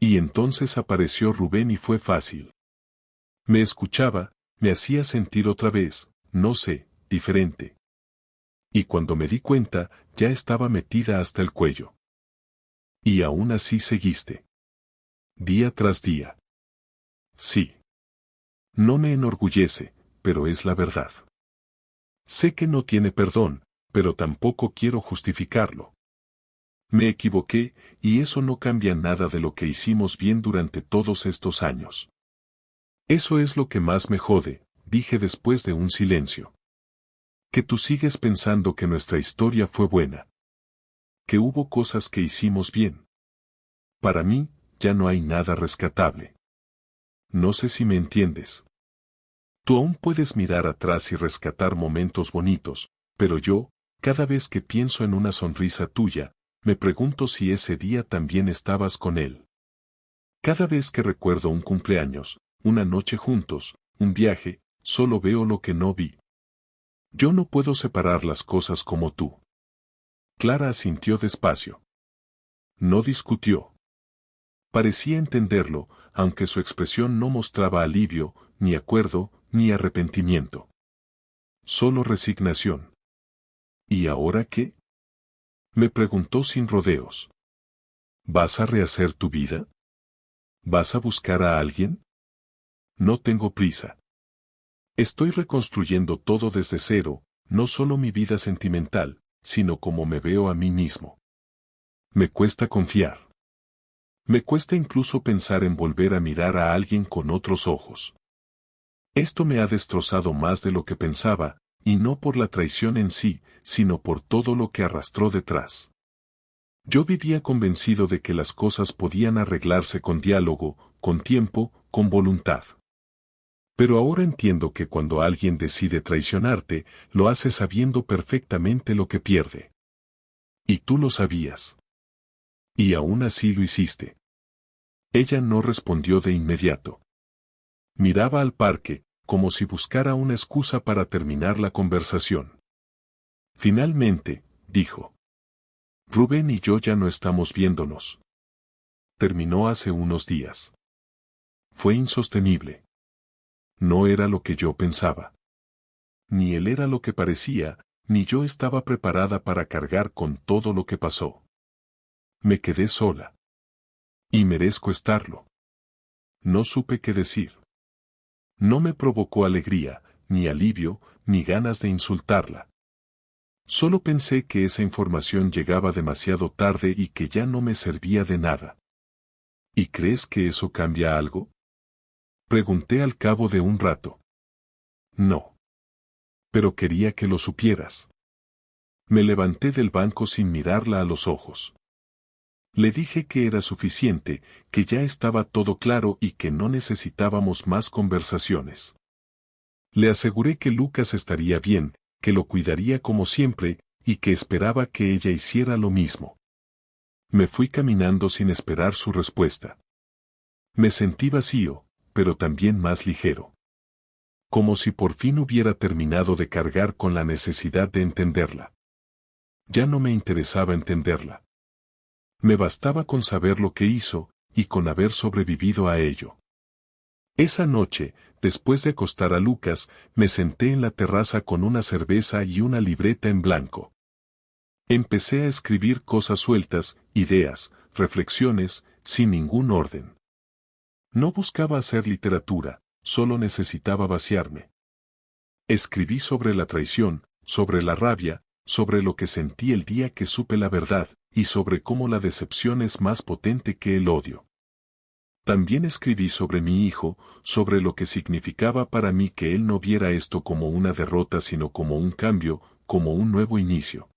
Y entonces apareció Rubén y fue fácil. Me escuchaba, me hacía sentir otra vez, no sé, diferente. Y cuando me di cuenta, ya estaba metida hasta el cuello. Y aún así seguiste. Día tras día. Sí. No me enorgullece, pero es la verdad. Sé que no tiene perdón, pero tampoco quiero justificarlo. Me equivoqué, y eso no cambia nada de lo que hicimos bien durante todos estos años. Eso es lo que más me jode, dije después de un silencio. Que tú sigues pensando que nuestra historia fue buena. Que hubo cosas que hicimos bien. Para mí, ya no hay nada rescatable. No sé si me entiendes. Tú aún puedes mirar atrás y rescatar momentos bonitos, pero yo, cada vez que pienso en una sonrisa tuya, me pregunto si ese día también estabas con él. Cada vez que recuerdo un cumpleaños, una noche juntos, un viaje, solo veo lo que no vi. Yo no puedo separar las cosas como tú. Clara asintió despacio. No discutió. Parecía entenderlo, aunque su expresión no mostraba alivio, ni acuerdo, ni arrepentimiento. Solo resignación. ¿Y ahora qué? Me preguntó sin rodeos. ¿Vas a rehacer tu vida? ¿Vas a buscar a alguien? No tengo prisa. Estoy reconstruyendo todo desde cero, no solo mi vida sentimental, sino como me veo a mí mismo. Me cuesta confiar. Me cuesta incluso pensar en volver a mirar a alguien con otros ojos. Esto me ha destrozado más de lo que pensaba, y no por la traición en sí, sino por todo lo que arrastró detrás. Yo vivía convencido de que las cosas podían arreglarse con diálogo, con tiempo, con voluntad. Pero ahora entiendo que cuando alguien decide traicionarte, lo hace sabiendo perfectamente lo que pierde. Y tú lo sabías. Y aún así lo hiciste. Ella no respondió de inmediato. Miraba al parque, como si buscara una excusa para terminar la conversación. Finalmente, dijo. Rubén y yo ya no estamos viéndonos. Terminó hace unos días. Fue insostenible. No era lo que yo pensaba. Ni él era lo que parecía, ni yo estaba preparada para cargar con todo lo que pasó. Me quedé sola. Y merezco estarlo. No supe qué decir. No me provocó alegría, ni alivio, ni ganas de insultarla. Solo pensé que esa información llegaba demasiado tarde y que ya no me servía de nada. ¿Y crees que eso cambia algo? Pregunté al cabo de un rato. No. Pero quería que lo supieras. Me levanté del banco sin mirarla a los ojos. Le dije que era suficiente, que ya estaba todo claro y que no necesitábamos más conversaciones. Le aseguré que Lucas estaría bien, que lo cuidaría como siempre, y que esperaba que ella hiciera lo mismo. Me fui caminando sin esperar su respuesta. Me sentí vacío, pero también más ligero. Como si por fin hubiera terminado de cargar con la necesidad de entenderla. Ya no me interesaba entenderla. Me bastaba con saber lo que hizo, y con haber sobrevivido a ello. Esa noche, después de acostar a Lucas, me senté en la terraza con una cerveza y una libreta en blanco. Empecé a escribir cosas sueltas, ideas, reflexiones, sin ningún orden. No buscaba hacer literatura, solo necesitaba vaciarme. Escribí sobre la traición, sobre la rabia, sobre lo que sentí el día que supe la verdad, y sobre cómo la decepción es más potente que el odio. También escribí sobre mi hijo, sobre lo que significaba para mí que él no viera esto como una derrota sino como un cambio, como un nuevo inicio.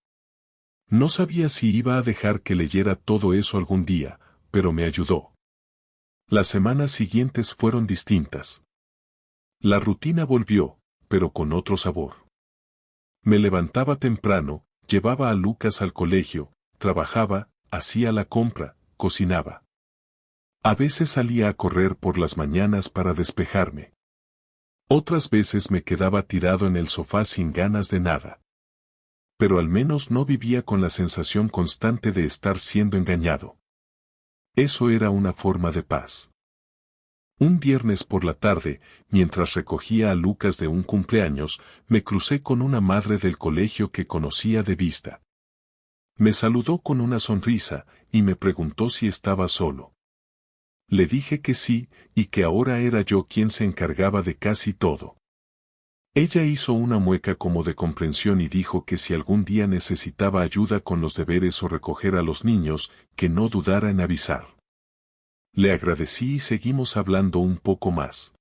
No sabía si iba a dejar que leyera todo eso algún día, pero me ayudó. Las semanas siguientes fueron distintas. La rutina volvió, pero con otro sabor. Me levantaba temprano, llevaba a Lucas al colegio, trabajaba, hacía la compra, cocinaba. A veces salía a correr por las mañanas para despejarme. Otras veces me quedaba tirado en el sofá sin ganas de nada. Pero al menos no vivía con la sensación constante de estar siendo engañado. Eso era una forma de paz. Un viernes por la tarde, mientras recogía a Lucas de un cumpleaños, me crucé con una madre del colegio que conocía de vista. Me saludó con una sonrisa, y me preguntó si estaba solo. Le dije que sí, y que ahora era yo quien se encargaba de casi todo. Ella hizo una mueca como de comprensión y dijo que si algún día necesitaba ayuda con los deberes o recoger a los niños, que no dudara en avisar. Le agradecí y seguimos hablando un poco más.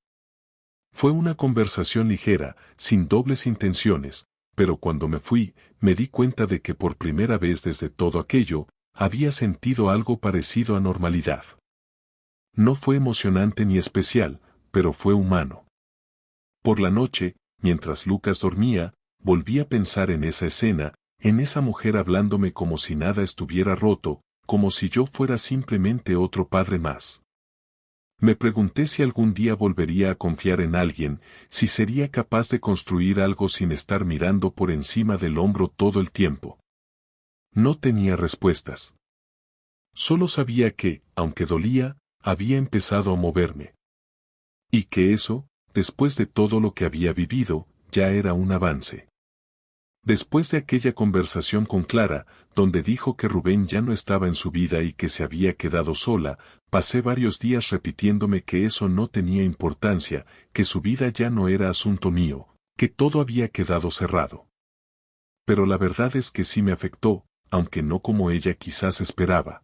Fue una conversación ligera, sin dobles intenciones, pero cuando me fui, me di cuenta de que por primera vez desde todo aquello, había sentido algo parecido a normalidad. No fue emocionante ni especial, pero fue humano. Por la noche, mientras Lucas dormía, volví a pensar en esa escena, en esa mujer hablándome como si nada estuviera roto, como si yo fuera simplemente otro padre más. Me pregunté si algún día volvería a confiar en alguien, si sería capaz de construir algo sin estar mirando por encima del hombro todo el tiempo. No tenía respuestas. Solo sabía que, aunque dolía, había empezado a moverme. Y que eso, después de todo lo que había vivido, ya era un avance. Después de aquella conversación con Clara, donde dijo que Rubén ya no estaba en su vida y que se había quedado sola, pasé varios días repitiéndome que eso no tenía importancia, que su vida ya no era asunto mío, que todo había quedado cerrado. Pero la verdad es que sí me afectó, aunque no como ella quizás esperaba.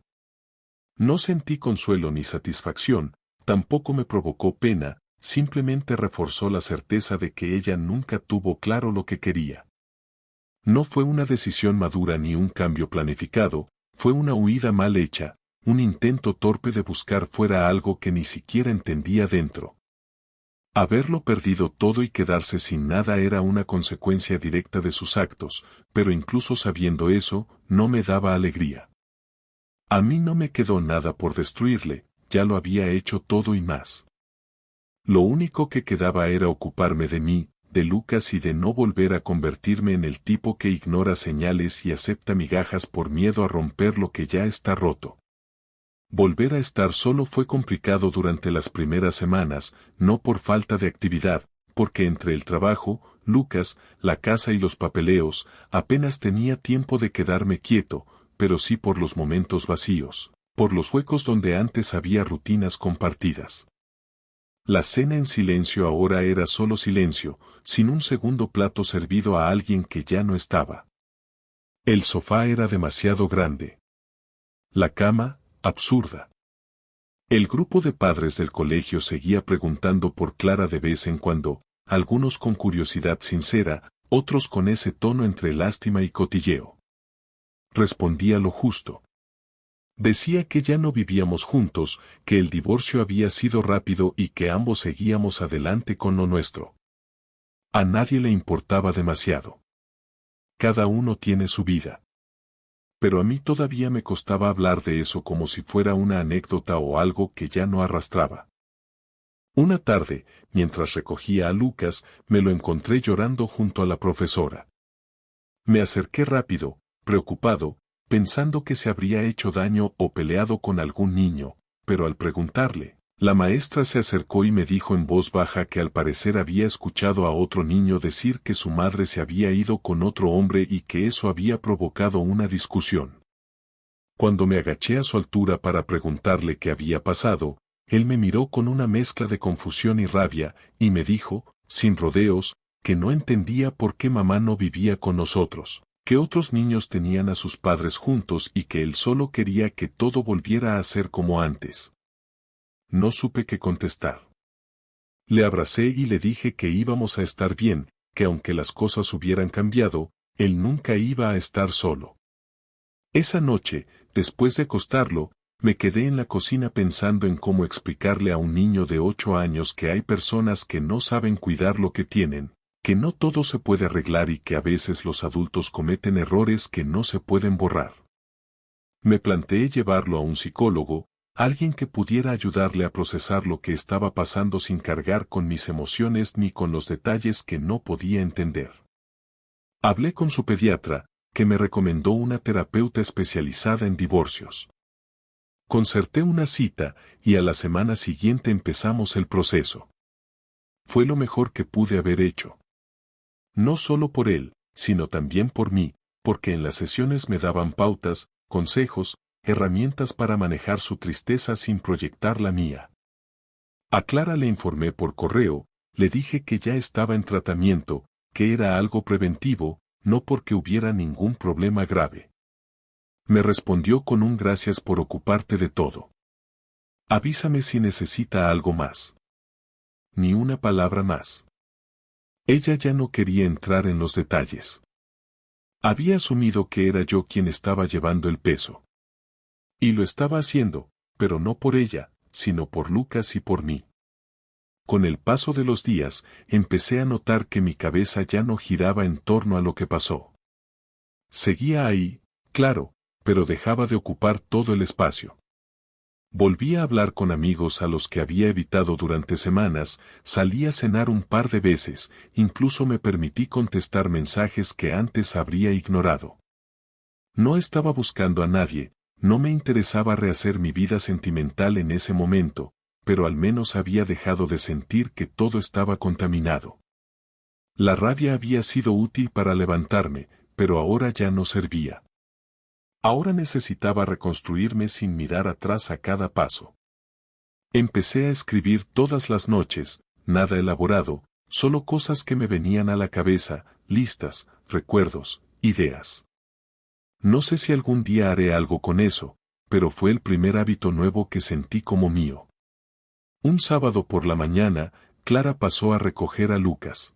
No sentí consuelo ni satisfacción, tampoco me provocó pena, simplemente reforzó la certeza de que ella nunca tuvo claro lo que quería. No fue una decisión madura ni un cambio planificado, Fue una huida mal hecha, un intento torpe de buscar fuera algo que ni siquiera entendía dentro. Haberlo perdido todo y quedarse sin nada era una consecuencia directa de sus actos, pero incluso sabiendo eso, no me daba alegría. A mí no me quedó nada por destruirle, ya lo había hecho todo y más. Lo único que quedaba era ocuparme de mí, de Lucas y de no volver a convertirme en el tipo que ignora señales y acepta migajas por miedo a romper lo que ya está roto. Volver a estar solo fue complicado durante las primeras semanas, no por falta de actividad, porque entre el trabajo, Lucas, la casa y los papeleos, apenas tenía tiempo de quedarme quieto, pero sí por los momentos vacíos, por los huecos donde antes había rutinas compartidas. La cena en silencio ahora era solo silencio, sin un segundo plato servido a alguien que ya no estaba. El sofá era demasiado grande. La cama, absurda. El grupo de padres del colegio seguía preguntando por Clara de vez en cuando, algunos con curiosidad sincera, otros con ese tono entre lástima y cotilleo. Respondía lo justo. Decía que ya no vivíamos juntos, que el divorcio había sido rápido y que ambos seguíamos adelante con lo nuestro. A nadie le importaba demasiado. Cada uno tiene su vida. Pero a mí todavía me costaba hablar de eso como si fuera una anécdota o algo que ya no arrastraba. Una tarde, mientras recogía a Lucas, me lo encontré llorando junto a la profesora. Me acerqué rápido, preocupado, pensando que se habría hecho daño o peleado con algún niño, pero al preguntarle, la maestra se acercó y me dijo en voz baja que al parecer había escuchado a otro niño decir que su madre se había ido con otro hombre y que eso había provocado una discusión. Cuando me agaché a su altura para preguntarle qué había pasado, él me miró con una mezcla de confusión y rabia, y me dijo, sin rodeos, que no entendía por qué mamá no vivía con nosotros, que otros niños tenían a sus padres juntos y que él solo quería que todo volviera a ser como antes. No supe qué contestar. Le abracé y le dije que íbamos a estar bien, que aunque las cosas hubieran cambiado, él nunca iba a estar solo. Esa noche, después de acostarlo, me quedé en la cocina pensando en cómo explicarle a un niño de 8 años que hay personas que no saben cuidar lo que tienen, que no todo se puede arreglar y que a veces los adultos cometen errores que no se pueden borrar. Me planteé llevarlo a un psicólogo, alguien que pudiera ayudarle a procesar lo que estaba pasando sin cargar con mis emociones ni con los detalles que no podía entender. Hablé con su pediatra, que me recomendó una terapeuta especializada en divorcios. Concerté una cita, y a la semana siguiente empezamos el proceso. Fue lo mejor que pude haber hecho. No solo por él, sino también por mí, porque en las sesiones me daban pautas, consejos, herramientas para manejar su tristeza sin proyectar la mía. A Clara le informé por correo, le dije que ya estaba en tratamiento, que era algo preventivo, no porque hubiera ningún problema grave. Me respondió con un gracias por ocuparte de todo. Avísame si necesita algo más. Ni una palabra más. Ella ya no quería entrar en los detalles. Había asumido que era yo quien estaba llevando el peso. Y lo estaba haciendo, pero no por ella, sino por Lucas y por mí. Con el paso de los días, empecé a notar que mi cabeza ya no giraba en torno a lo que pasó. Seguía ahí, claro, pero dejaba de ocupar todo el espacio. Volví a hablar con amigos a los que había evitado durante semanas, salí a cenar un par de veces, incluso me permití contestar mensajes que antes habría ignorado. No estaba buscando a nadie, no me interesaba rehacer mi vida sentimental en ese momento, pero al menos había dejado de sentir que todo estaba contaminado. La rabia había sido útil para levantarme, pero ahora ya no servía. Ahora necesitaba reconstruirme sin mirar atrás a cada paso. Empecé a escribir todas las noches, nada elaborado, solo cosas que me venían a la cabeza, listas, recuerdos, ideas. No sé si algún día haré algo con eso, pero fue el primer hábito nuevo que sentí como mío. Un sábado por la mañana, Clara pasó a recoger a Lucas.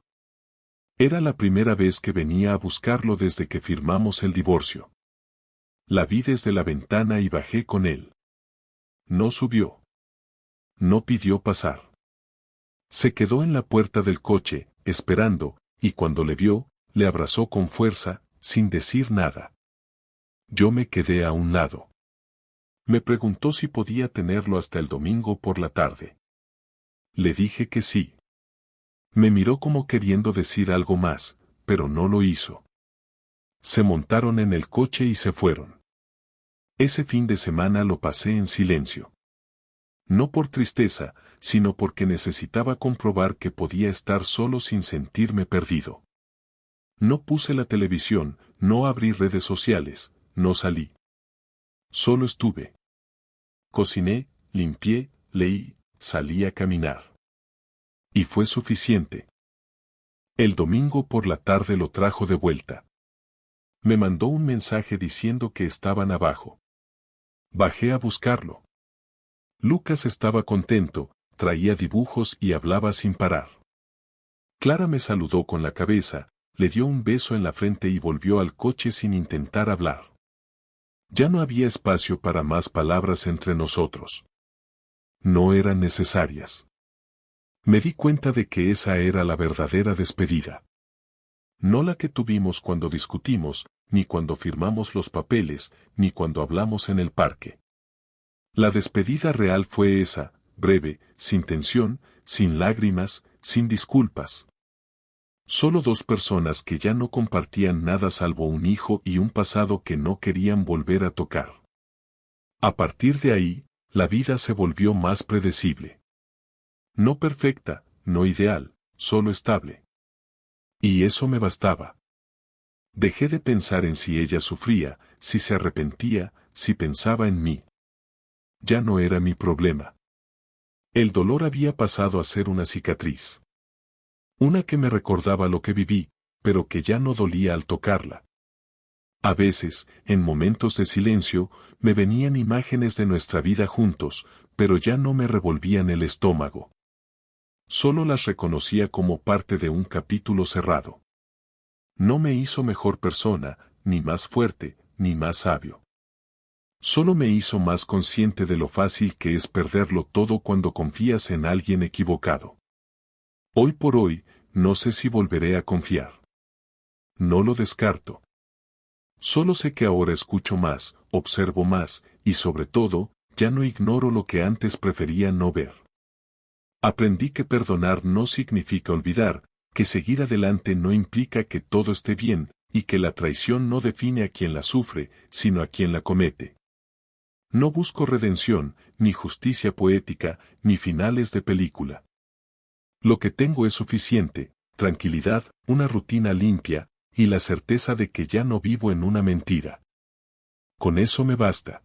Era la primera vez que venía a buscarlo desde que firmamos el divorcio. La vi desde la ventana y bajé con él. No subió. No pidió pasar. Se quedó en la puerta del coche, esperando, y cuando le vio, le abrazó con fuerza, sin decir nada. Yo me quedé a un lado. Me preguntó si podía tenerlo hasta el domingo por la tarde. Le dije que sí. Me miró como queriendo decir algo más, pero no lo hizo. Se montaron en el coche y se fueron. Ese fin de semana lo pasé en silencio. No por tristeza, sino porque necesitaba comprobar que podía estar solo sin sentirme perdido. No puse la televisión, no abrí redes sociales, no salí. Solo estuve. Cociné, limpié, leí, salí a caminar. Y fue suficiente. El domingo por la tarde lo trajo de vuelta. Me mandó un mensaje diciendo que estaban abajo. Bajé a buscarlo. Lucas estaba contento, traía dibujos y hablaba sin parar. Clara me saludó con la cabeza, le dio un beso en la frente y volvió al coche sin intentar hablar. Ya no había espacio para más palabras entre nosotros. No eran necesarias. Me di cuenta de que esa era la verdadera despedida. No la que tuvimos cuando discutimos, ni cuando firmamos los papeles, ni cuando hablamos en el parque. La despedida real fue esa, breve, sin tensión, sin lágrimas, sin disculpas. Solo dos personas que ya no compartían nada salvo un hijo y un pasado que no querían volver a tocar. A partir de ahí, la vida se volvió más predecible. No perfecta, no ideal, solo estable. Y eso me bastaba. Dejé de pensar en si ella sufría, si se arrepentía, si pensaba en mí. Ya no era mi problema. El dolor había pasado a ser una cicatriz. Una que me recordaba lo que viví, pero que ya no dolía al tocarla. A veces, en momentos de silencio, me venían imágenes de nuestra vida juntos, pero ya no me revolvían el estómago. Solo las reconocía como parte de un capítulo cerrado. No me hizo mejor persona, ni más fuerte, ni más sabio. Solo me hizo más consciente de lo fácil que es perderlo todo cuando confías en alguien equivocado. Hoy por hoy, no sé si volveré a confiar. No lo descarto. Solo sé que ahora escucho más, observo más, y sobre todo, ya no ignoro lo que antes prefería no ver. Aprendí que perdonar no significa olvidar, que seguir adelante no implica que todo esté bien, y que la traición no define a quien la sufre, sino a quien la comete. No busco redención, ni justicia poética, ni finales de película. Lo que tengo es suficiente, tranquilidad, una rutina limpia, y la certeza de que ya no vivo en una mentira. Con eso me basta.